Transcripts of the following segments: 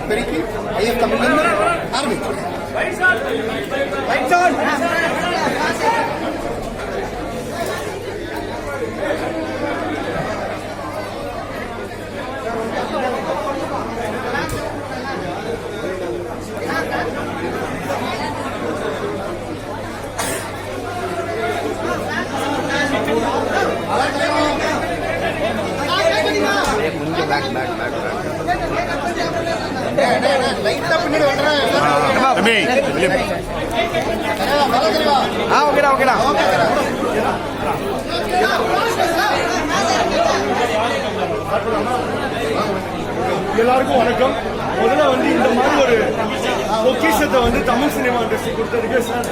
பெருக்கி ஐஎஃப் தமிழ்ல ஆரம்பிக்கும். எல்லாருக்கும் வணக்கம். முதல்ல வந்து இந்த மாதிரி ஒரு பொக்கிஷத்தை வந்து தமிழ் சினிமா இண்டஸ்ட்ரி கொடுத்ததுக்கு சார்,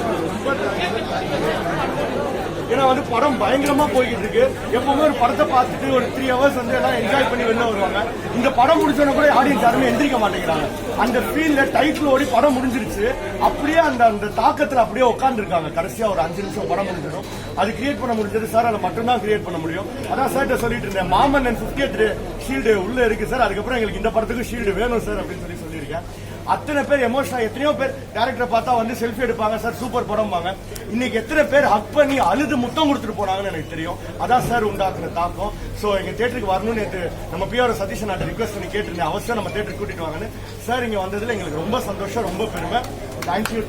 ஏன்னா வந்து படம் பயங்கரமா போய்கிட்டு இருக்கு. எப்பவுமே ஒரு படத்தை பார்த்துட்டு ஒரு 3 hours வந்து எல்லாம் என்ஜாய் பண்ணி வெளில வருவாங்க. இந்த படம் முடிச்சோன்னா கூட ஆடியன்ஸ் யாருமே எந்திரிக்க மாட்டேங்கிறாங்க. அந்த ஃபீல்ல டைட்டில் ஓடி படம் முடிஞ்சிருச்சு, அப்படியே அந்த தாக்கத்துல அப்படியே உட்காந்துருக்காங்க. கடைசியா ஒரு 5 நிமிஷம் படம் முடிஞ்சிடும். அது கிரியேட் பண்ண முடிஞ்சது சார், அதை மட்டும்தான் கிரியேட் பண்ண முடியும். அதான் சார்ட்ட சொல்லிட்டு இருந்தேன், மாமன் அண்ட் 50th ஷீல்டு உள்ள இருக்கு சார், அதுக்கப்புறம் எங்களுக்கு இந்த படத்துக்கு ஷீல்டு வேணும் சார் அப்படின்னு சொல்லியிருக்கேன். அத்தனை பேர் எமோஷனல், எத்தனையோ பேர் டேரக்டரை பார்த்தா வந்து செல்ஃபி எடுப்பாங்க சார், சூப்பர் படம்பாங்க. இன்னைக்கு எத்தனை பேர் ஹக் பண்ணி அழுது முத்தம் கொடுத்துட்டு போனாங்கன்னு எனக்கு தெரியும். அதான் சார் உண்டாக்குற தாக்கம். சோ எங்க தியேட்டருக்கு வரணும்னு நேற்று நம்ம பிஆர் சதீஷ் நாட்டை ரிக்வஸ்ட் பண்ணி கேட்டிருந்தேன், அவசியம் நம்ம தியேட்டருக்கு கூட்டிட்டு வாங்கன்னு. சார் இங்க வந்ததுல எங்களுக்கு ரொம்ப சந்தோஷம், ரொம்ப பெருமை. தேங்க்யூ.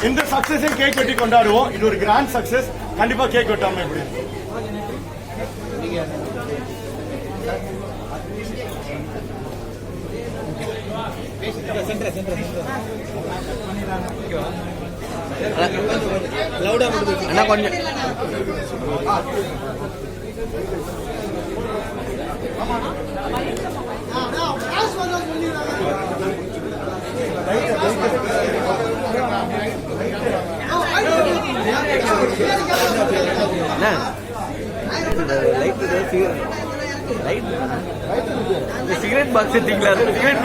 எந்த சக்சஸையும் கேக் வெட்டி கொண்டாடுவோம். இது ஒரு கிராண்ட் சக்சஸ். கண்டிப்பா கேக் வெட்டாம எப்படி அண்ணா கொஞ்சம் சிகரெட் பாக்ஸ் எடுத்தீங்களா? சிகரெட்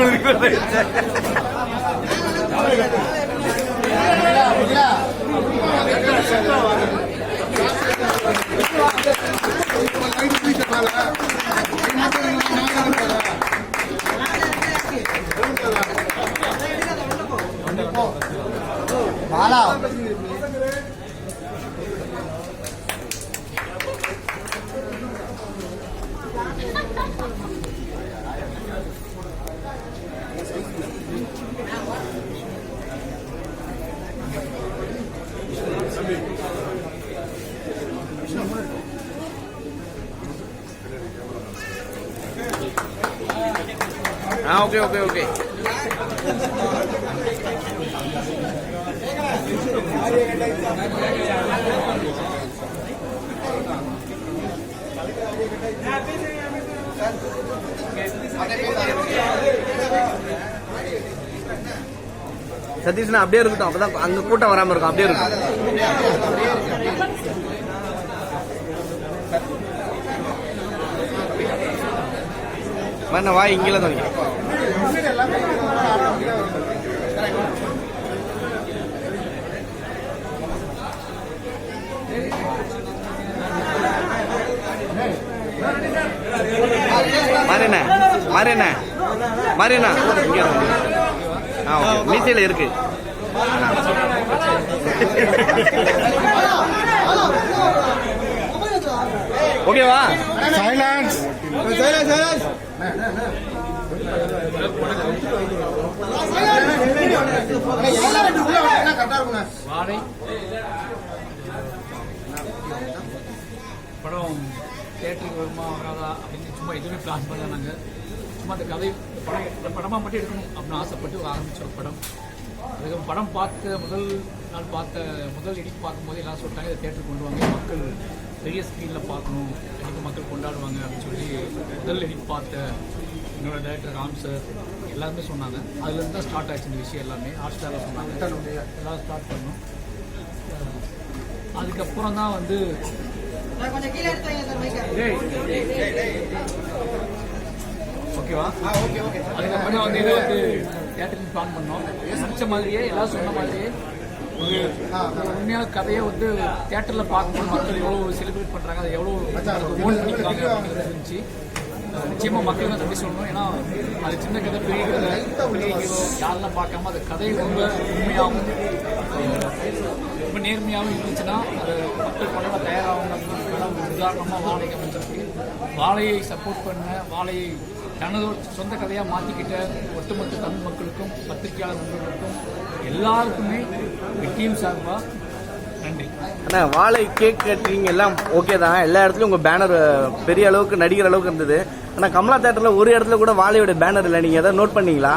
பாலா ஓகே சதீஷ்னா அப்படியே இருக்கட்டும், அப்பதான் அங்க கூட்டம் வராம இருக்கும். அப்படியே இருக்கும். வா இங்கே தான் மாறினா இங்க மீசையில இருக்கு. ஓகேவா? சைலன்ஸ். படம் தியேட்டருக்கு வருமா வராதா அப்படின்னு சும்மா எதுவுமே பிளான் பண்ணல. நாங்கள் சும்மா அந்த கதை படமாக மட்டும் எடுக்கணும் அப்படின்னு ஆசைப்பட்டு ஆரம்பித்த ஒரு படம். அதுக்கு படம் முதல் எடிட் பார்க்கும்போது எல்லாம் சொல்லிட்டாங்க, இதை தியேட்டருக்கு கொண்டு வாங்க, மக்கள் பெரிய ஸ்க்ரீனில் பார்க்கணும், எனக்கு மக்கள் கொண்டாடுவாங்க அப்படின்னு சொல்லி முதல் எடிட் பார்த்த என்னோட டைரக்டர் ராம் சார் எல்லாருமே சொன்னாங்க. அதுலேருந்து தான் ஸ்டார்ட் ஆச்சு இந்த விஷயம் எல்லாமே. ஹாட் ஸ்டாரில் சொன்னாங்க, எல்லாம் ஸ்டார்ட் பண்ணோம். அதுக்கப்புறம் தான் வந்து ஓகேவா, அதுக்கப்புறம் வந்து இதை வந்து தியேட்டருக்கு பிளான் பண்ணோம். நினச்ச மாதிரியே எல்லாம் சொன்ன மாதிரியே ஒரு உண்மையான கதையை வந்து தியேட்டரில் பார்க்கும்போது மக்கள் எவ்வளோ செலிப்ரேட் பண்ணுறாங்க, அதை எவ்வளோ ஓன் பண்ணிக்கிறாங்க அப்படிங்கிறது இருந்துச்சு. நிச்சயமாக மக்களுக்கு நன்றி சொல்லணும். ஏன்னா அது சின்ன கதை பெரிய கதை பெரிய ஹீரோ யாரெல்லாம் பார்க்காம அது கதை ரொம்ப உண்மையாகவும் ரொம்ப நேர்மையாகவும் இருந்துச்சுன்னா அது மக்கள் கொண்டாட தயாராகும். உதாரணமாக வாழை அமைச்சிருக்கு. வாழையை சப்போர்ட் பண்ண வாழையை தனது சொந்த கதையாக மாற்றிக்கிட்ட ஒட்டுமொத்த தமிழ் மக்களுக்கும் பத்திரிகையாளர் நண்பர்களுக்கும் எல்லாருக்குமே டீம் சார்பாக நன்றி. அண்ணா வாழை கேக் கட்டிங் எல்லாம் ஓகே தான், எல்லா இடத்துலயும் உங்க பேனர் பெரிய அளவுக்கு நடிக்கிற அளவுக்கு இருந்தது. ஆனா கமலா தேட்டர்ல ஒரு இடத்துல கூட வாழையோட பேனர் இல்லை, நீங்க எதாவது நோட் பண்ணீங்களா?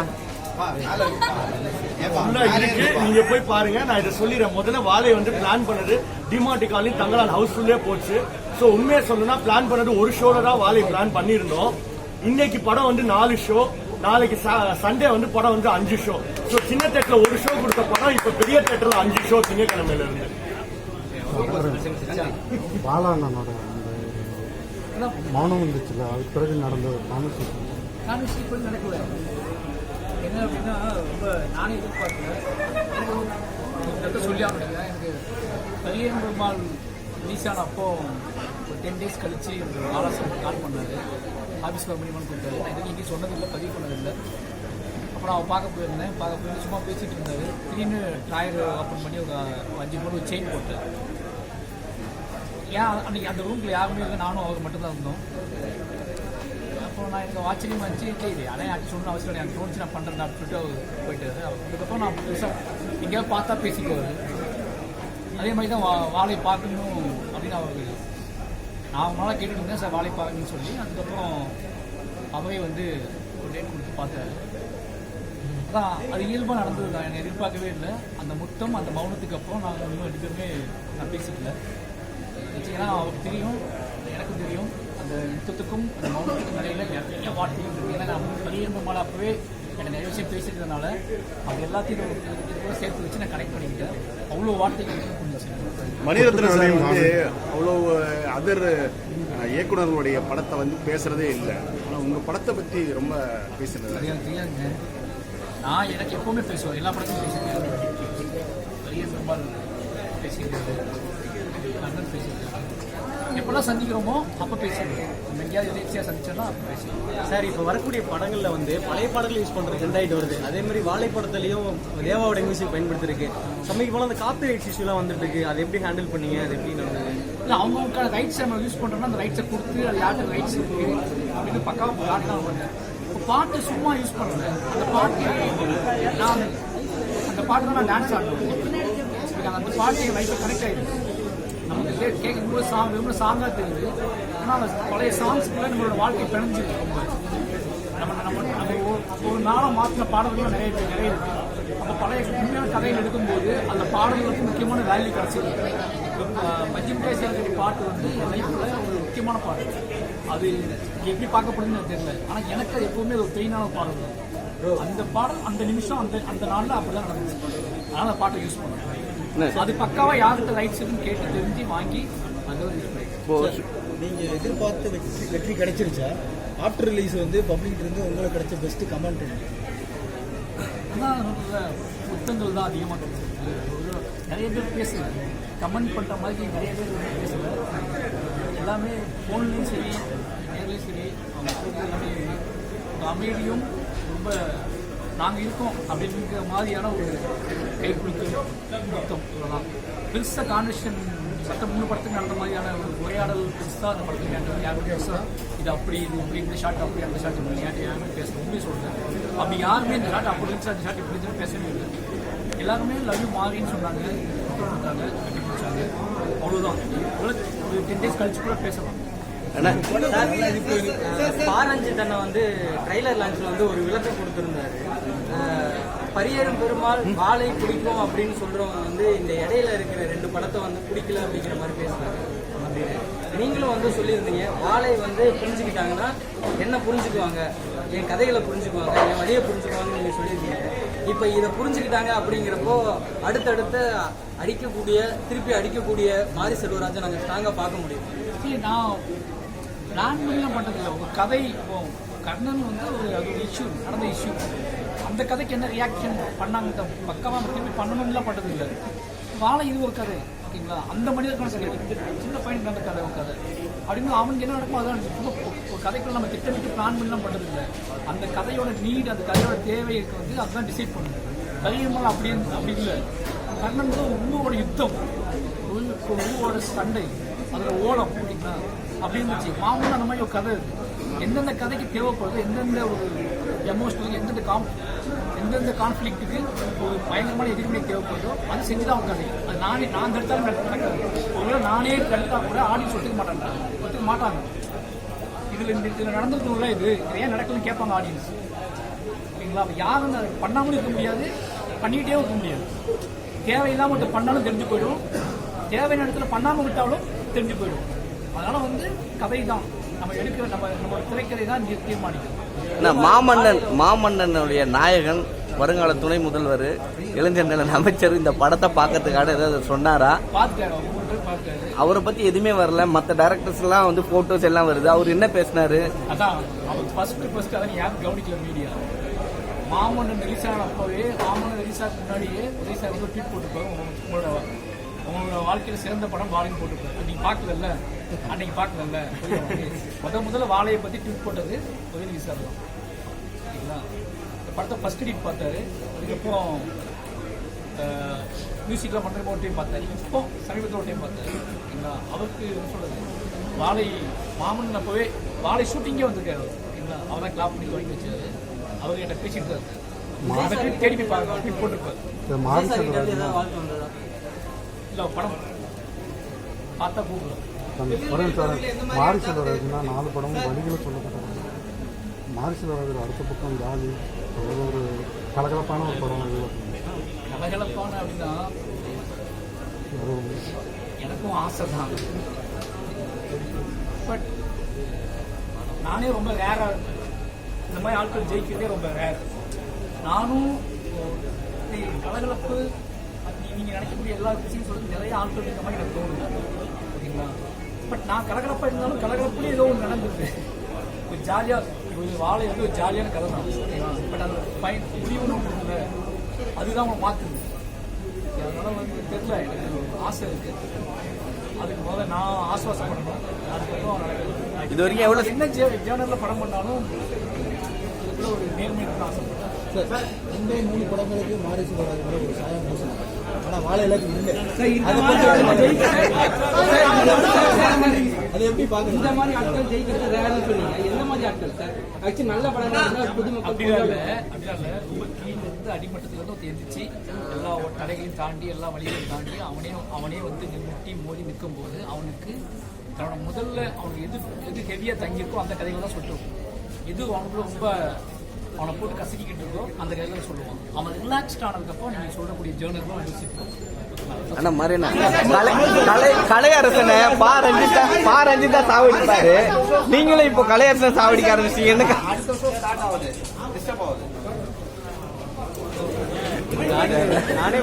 இருக்கு, நீங்க போய் பாருங்க. நான் இதை சொல்லிடுறேன். முதல்ல வாழை வந்து பிளான் பண்ணது டிமார்டி காலனி தங்கலான் ஹவுஸ்ஃபுல்லே போச்சு. ஸோ உண்மையை சொல்லணும்னா பிளான் பண்ணது ஒரு ஷோல தான் வாழை பிளான் பண்ணியிருந்தோம். இன்னைக்கு படம் வந்து 4 ஷோ, நாளைக்கு சண்டே வந்து படம் வந்து 5 ஷோ. ஸோ சின்ன தேட்டர்ல ஒரு ஷோ கொடுத்த படம் இப்ப பெரிய தேட்டர்ல 5 ஷோ திங்கக்கிழமையில இருந்து. பாலாண்ணனோட அந்த மௌனம் இருந்துச்சுல, அது பிறகு நடந்த கான்வர்சேஷன் நடக்கல. என்ன அப்படின்னா ரொம்ப நானே எதிர்பார்க்கல. சொல்லி ஆகணுங்க. எனக்கு கல்யாண பெருமாள் ரிலீஸ் ஆன அப்போ ஒரு 10 days கழிச்சு ஆலோசனை கால் பண்ணாரு. ஆஃபீஸ் கால் பண்ணி கொடுத்தாரு. நான் இதுக்கு இங்கே சொன்னதில்லை, பதிவு பண்ணதில்லை. அப்புறம் அவன் பார்க்க போயிருந்தேன். சும்மா பேசிகிட்டு இருந்தார். திடீர்னு ட்ராயர் ஓப்பன் பண்ணி ஒரு 5 மூணு செயின் போட்டார். ஏன் அன்றைக்கி அந்த ரூமில் யாருமே இல்லை, நானும் அவர் மட்டும்தான் இருந்தோம். அப்போ நான் எனக்கு ஆச்சரியமாக இருந்துச்சு. இது ஆனால் யாரும் சொல்லணும் அவசியம் இல்லை, எனக்கு தோணுச்சு நான் பண்ணுறேன் அப்படின்னு சொல்லிட்டு அவர் போயிட்டாரு. அதுக்கப்புறம் நான் புதுசாக எங்கேயாவது பார்த்தா பேசிக்குவார். அதே மாதிரி தான் வாழை பார்க்கணும் அப்படின்னு அவருக்கு நான் அவங்களால கேட்டுட்டு இருந்தேன். சார் வாழை பார்க்கணும்னு சொல்லி அதுக்கப்புறம் அவரே வந்து ஒரு டேட் கொடுத்து பார்த்தாரு. அதான் அது இயல்பாக நடந்தது தான். என்னை எதிர்பார்க்கவே இல்லை. அந்த முத்தம் அந்த மௌனத்துக்கு அப்புறம் நாங்கள் இன்னும் 2 பேருமே நான் பேசிக்கல. ஏன்னா அவருக்கு தெரியும், எனக்கும் தெரியும், அந்த யுத்தத்துக்கும் அந்த மௌனத்துக்கும் நிலையில் நிறைய வார்த்தைகள் இருக்குது. ஏன்னா நான் கல்யாண மாலை அப்பவே எனக்கு நிறைய விஷயம் பேசிக்கிறதுனால அது எல்லாத்தையும் கூட சேர்த்து வச்சு நான் கனெக்ட் பண்ணிக்கிட்டேன். அவ்வளோ வார்த்தைகள் புரிஞ்சிச்சு. மணிரத்னம் சார் வந்து அவ்வளோ அதர் இயக்குநர்களுடைய படத்தை வந்து பேசுறதே இல்லை. ஆனால் உங்கள் படத்தை பற்றி ரொம்ப பேசுறது தெரியாதுங்க. நான் எனக்கு எப்போவுமே பேசுவேன், எல்லா படத்தையும் பேசிக்கிறேன். பெரிய பெரும்பால் பேசிக்கிறது, கண்ணன் பேசிக்கிறேன். எப்பெல்லாம் சந்திக்கிறோமோ அப்போ பேசிக்கிறோம். எங்கேயாவது எதிர்ச்சியாக சந்திச்சோன்னா அப்போ பேசுவோம். சார், இப்போ வரக்கூடிய படங்களில் வந்து பழைய பாடல்கள் யூஸ் பண்ணுற ட்ரெண்டாயிட்டு வருது. அதே மாதிரி வாழை படத்துலையும் தேவாவோட மியூசிக் பயன்படுத்திருக்கு. சமைக்கு போனால் அந்த காப்பி ரைட்ஸ் இஷ்யூலாம் வந்துட்டு இருக்கு. அதை எப்படி ஹேண்டில் பண்ணீங்க? அது எப்படி நடந்தது? இல்லை, அவங்களுக்கான ரைட்ஸ் நம்ம யூஸ் பண்ணுறோம்னா அந்த ரைட்ஸை கொடுத்து அது யாருக்கு ரைட்ஸ் இருக்குது அப்படின்னு பக்காவாக காட்டலாம் பண்ணுறேன். இப்போ பாட்டு சும்மா யூஸ் பண்ணுறேன். அந்த பாட்டு நான் அந்த பாட்டு தான் நான் டான்ஸ் ஆடுறேன். அந்த பாட்டு என் லைஃப்பில் கனெக்ட் ஆகிடுது. நமக்கு கேட்கும்போது வெறும் சாங்காக தெரியுது. ஆனால் அந்த பழைய சாங்ஸ்க்குள்ள நம்மளோட வாழ்க்கை பிணைஞ்சிருக்கு. நம்ம ஒரு நாளாக மாற்றின பாடல்களும் நிறைய இருக்குது. அப்போ பழைய உண்மையான கதைகள் எடுக்கும்போது அந்த பாடல்களுக்கு முக்கியமான வேல்யூ கிடச்சிருக்கு. மஜ்ஜிம் பேசுகிற பாட்டு வந்து என் லைஃப்பில் ஒரு முக்கியமான பாட்டு. அது எப்படி பார்க்கப்படுதுன்னு எனக்கு தெரியல. ஆனால் எனக்கு அது எப்போவுமே ஒரு பெயினான பாடல் தான். அந்த பாடல் அந்த நிமிஷம் அந்த நாளில் அப்படி தான் நடந்துச்சு. அதனால் அந்த பாட்டை யூஸ் பண்ணுறேன். அது பக்காவாக யார்கிட்ட ரைட்ஸ் இருக்குன்னு கேட்டு தெரிஞ்சு வாங்கி அதை யூஸ் பண்ணி. நீங்கள் எதிர்பார்த்த வெற்றி கிடைச்சிருச்சா? ஆஃப்டர் ரிலீஸ் வந்து பப்ளிக் இருந்து உங்களுக்கு கிடைச்ச பெஸ்ட் கமெண்ட் அதான் புத்தகங்கள் தான் அதிகமாக கிடைச்சிருக்கு. நிறைய பேர் பேசல, கமெண்ட் பண்ணுற மாதிரி நிறைய பேர் பேசலை. எல்லாமே ஃபோன்லேயும் சரி நேர்லேயும் சரி அவங்க எல்லாமே அமைதியும் ரொம்ப நாங்கள் இருக்கோம் அப்படிங்கிற மாதிரியான ஒரு கைக்குழுக்கு மொத்தம் சொல்லலாம். பெருசாக கான்வர்சேஷன் சட்டம் 3 படத்துக்கு நடந்த மாதிரியான ஒரு உரையாடல் பெருசாக அந்த படத்துக்கு கேட்டது யாரும் பெருசாக இது அப்படி இது இப்படி இந்த ஷாட் அப்படி அந்த ஷாட் இப்படி யாருமே பேசணும். உண்மையை சொல்கிறேன். அப்படி யாருமே இந்த ஷாட் அப்படி இருந்துச்சு அந்த ஷாட் இப்படி இருந்துச்சு பேசவே இல்லை. எல்லாருமே லவ் யூ மாறின்னு சொன்னாங்க, கொடுத்தாங்க, கட்டி பிடிச்சாங்க. அவ்வளோதான். ஒரு 10 days கழிச்சு கூட பேசலாம். பாரஞ்சி தன்னை வந்து ட்ரைலர் லான்ச்ல வந்து ஒரு விளக்கம் கொடுத்திருந்தாரு. பரியரும் பெருமாள் வாழை பிடிக்கும் அப்படின்னு சொல்றவங்க வந்து இந்த இடையில இருக்கிற 2 படத்தை வந்து பிடிக்கல அப்படிங்கிற மாதிரி பேசுறாங்க. நீங்களும் வந்து சொல்லியிருந்தீங்க, வாழை வந்து புரிஞ்சுக்கிட்டாங்கன்னா என்ன புரிஞ்சுக்குவாங்க, என் கதைகளை புரிஞ்சுக்குவாங்க, என் வழியை புரிஞ்சுக்குவாங்கன்னு நீங்க சொல்லியிருக்கீங்க. இப்போ இதை புரிஞ்சுக்கிட்டாங்க அப்படிங்கிறப்போ அடுத்தடுத்த திருப்பி அடிக்கக்கூடிய மாரி செல்வராஜை நாங்கள் ஸ்ட்ராங்காக பார்க்க முடியும். இல்லை, நான் பிளான் பண்ணிலாம் பண்ணுறதில்ல. ஒரு கதை இப்போ கர்ணன் வந்து அது ஒரு இஷ்யூ, நடந்த இஷ்யூ. அந்த கதைக்கு என்ன ரியாக்ஷன் பண்ணாங்க பக்கமாக திருப்பி பண்ணணும்லாம் பண்ணுறதில்லை. வாழை இது ஒரு கதை, ஓகேங்களா? அந்த மனிதருக்கான கதை சின்ன பையனுக்கு நடந்த கதை ஒரு கதை அப்படின்னு அவனுக்கு என்ன நடக்குமோ அதான் சும்மா ஒரு கதைக்குள்ள நம்ம திட்டமிட்டு பிளான் பண்ணலாம் பண்ணுறது இல்லை. அந்த கதையோட நீட், அந்த கதையோட தேவைக்கு வந்து அதுதான் டிசைட் பண்ணுது. கலியம்மாள் அப்படி இல்லை. கர்ணன் வந்து ஒரு உருவோட யுத்தம், உருவோட சண்டை, அதில் ஓலம் அப்படிங்களா அப்படி இருந்துச்சு. மாமூல் அந்த மாதிரி ஒரு கதை இருக்கு. எந்தெந்த கதைக்கு தேவைப்படுது, எந்தெந்த ஒரு எமோஷனலுக்கு, எந்தெந்த கான்ஃப்ளிக்ட்டுக்கு ஒரு பயங்கரமான எதிர்வினை தேவைப்படுதோ அது செஞ்சுதான் அவங்க கதை. அது நான் கருத்தாலும் நடக்காது. ஒருவேளை நானே கருத்தா கூட ஆடியன்ஸ் ஒத்துக்க மாட்டாங்க. இதில் நடந்துருக்கணும்ல, இது ஏன் நடக்கலன்னு கேட்பாங்க ஆடியன்ஸ். ஓகேங்களா? அப்போ யாரும் பண்ணாமலும் இருக்க முடியாது, பண்ணிக்கிட்டே இருக்க முடியாது. தேவையில்லாமல் ஒருத்தர் பண்ணாலும் தெரிஞ்சு போயிடும், தேவையான இடத்துல பண்ணாமல் விட்டாலும் தெரிஞ்சு போயிடும். அதனால வந்து கதை தான் நம்ம எடுக்கிற நம்ம திரைக்கதை தான் தீர்மானிக்கும். மாமன்னனுடைய நாயகன், வருங்கால துணை முதல்வர், இளைஞர் நலன் அமைச்சர் இந்த படத்தை பார்க்கறதுக்காக ஏதாவது சொன்னாரா? பார்த்துக்காரு. அவரை பத்தி எதுவுமே வரல. மற்ற டைரக்டர்ஸ் எல்லாம் வந்து போட்டோஸ் எல்லாம் வருது. அவர் என்ன பேசினாரு? அதான் அவர் ஃபர்ஸ்ட் அதை யாரும் கவனிக்கல மீடியா. மாமன்னன் ரிலீஸ் ஆன அப்பவே, மாமன்னன் ரிலீஸ் ஆக முன்னாடியே உதய் சார் வந்து ட்வீட் போட்டுருப்பாரு, உங்களோட வாழ்க்கையில சிறந்த படம் வாழைன்னு போட்டுருப்பாரு. அன்னைக்கு பார்க்கலல்ல முதல்ல வாழையை பத்தி ட்வீட் போட்டது உதயநிதி சார் தான். சரிங்களா? இந்த படத்தை ஃபர்ஸ்ட் எடிட் பார்த்தாரு, அதுக்கப்புறம் மியூசிக்லாம் பண்ணுற ஒரு டைம் பார்த்தாரு, இப்போ சமீபத்தில் ஒரு டைம் பார்த்தாரு. சரிங்களா? அவருக்கு என்ன சொல்றது, வாழை மாமன் அப்பவே வாழை ஷூட்டிங்கே வந்திருக்காரு. சரிங்களா? அவர் தான் கிளாப் பண்ணி தொடங்கி வச்சாரு. அவர் கிட்ட பேசிட்டு இருக்காரு, தேடி போய் பாருங்க, ட்வீட் போட்டிருப்பாரு. இல்லை படம் பார்த்தா கூப்பிடலாம். மாரி செல்வராஜ்னா 4 படமும் வழிகளை சொல்லப்பட்ட மாரி செல்வராஜ் அடுத்த பக்கம் ஜாலி, ஒரு கலகலப்பான ஒரு படம். கலகலப்பான அப்படின்னா எனக்கும் ஆசை தான். பட் நானே ரொம்ப ரேரா இந்த மாதிரி ஆட்கள் ஜெயிக்கிறதே ரொம்ப ரேர். நானும் கலகலப்பு நீங்க நினைக்கக்கூடிய எல்லா விஷயம் சொல்றது நிறைய ஆட்கள் இந்த மாதிரி எனக்கு தோணுது. ஓகேங்களா? பட் நான் கலகலப்பா இருந்தாலும் கலகலப்புலேயே ஏதோ ஒன்று நடந்துருக்கு. ஒரு ஜாலியா, ஒரு வாழை வந்து ஒரு ஜாலியான கதை தான். ஓகேங்களா? பட் அந்த முடிவுன்னு ஒன்று இருக்குல்ல, அதுதான் அவங்க மாற்றுது. அதனால வந்து தெரியல, எனக்கு ஆசை இருக்கு. அதுக்கு முதல்ல நான் ஆசுவாசப்படணும். அதுக்கப்புறம் நடக்குது. இது வரைக்கும் எவ்வளோ சின்ன ஜேர்னல்ல படம் பண்ணாலும் இதுக்குள்ள ஒரு நேர்மை இருக்குன்னு ஆசைப்பட்டேன். சார், இந்த 3 படங்களுக்கு மாரி செல்வராஜ் ஒரு சாயம் பூசணும். ஆனால் வாழை எல்லாத்துக்கும் இல்லை. அது எப்படி பார்க்குறது? இந்த மாதிரி ஆட்கள் ஜெயிக்கிறது ரேர்னு சொன்னீங்க. எந்த மாதிரி ஆட்கள் சார்? ஆக்சுவலி நல்ல படம் புதுமை அப்படிலாம் இல்லை. ரொம்ப கீழிருந்து அடிமட்டத்திலிருந்து எந்திரிச்சு எல்லா தடைகளையும் தாண்டி எல்லா வழிகளையும் தாண்டி அவனே வந்து முட்டி மோதி நிற்கும் போது அவனுக்கு தன்னோட முதல்ல அவனுக்கு எது ஹெவியாக தங்கியிருக்கோ அந்த கதைகள் தான் சொல்லிட்டு எது அவனுக்குள்ள ரொம்ப அவனை போட்டு கசக்கிக்கிட்டு இருக்கோ அந்த கதைகளை சொல்லுவான். அவன் ரிலாக்ஸ்ட் ஆனதுக்கப்புறம் நீங்கள் சொல்லக்கூடிய ஜேர்னலும் யோசிப்போம். ஆனா மரேனா கலையரசனை பாரஞ்சிதா சாவடிப்பாரு. நீங்களும் இப்போ கலையரசனை சாவடிக்க ஆரம்பிச்சீங்கன்னு அடுத்த வருஷம் ஸ்டார்ட் ஆகுது, டிஸ்டர்ப் ஆகுது. நானே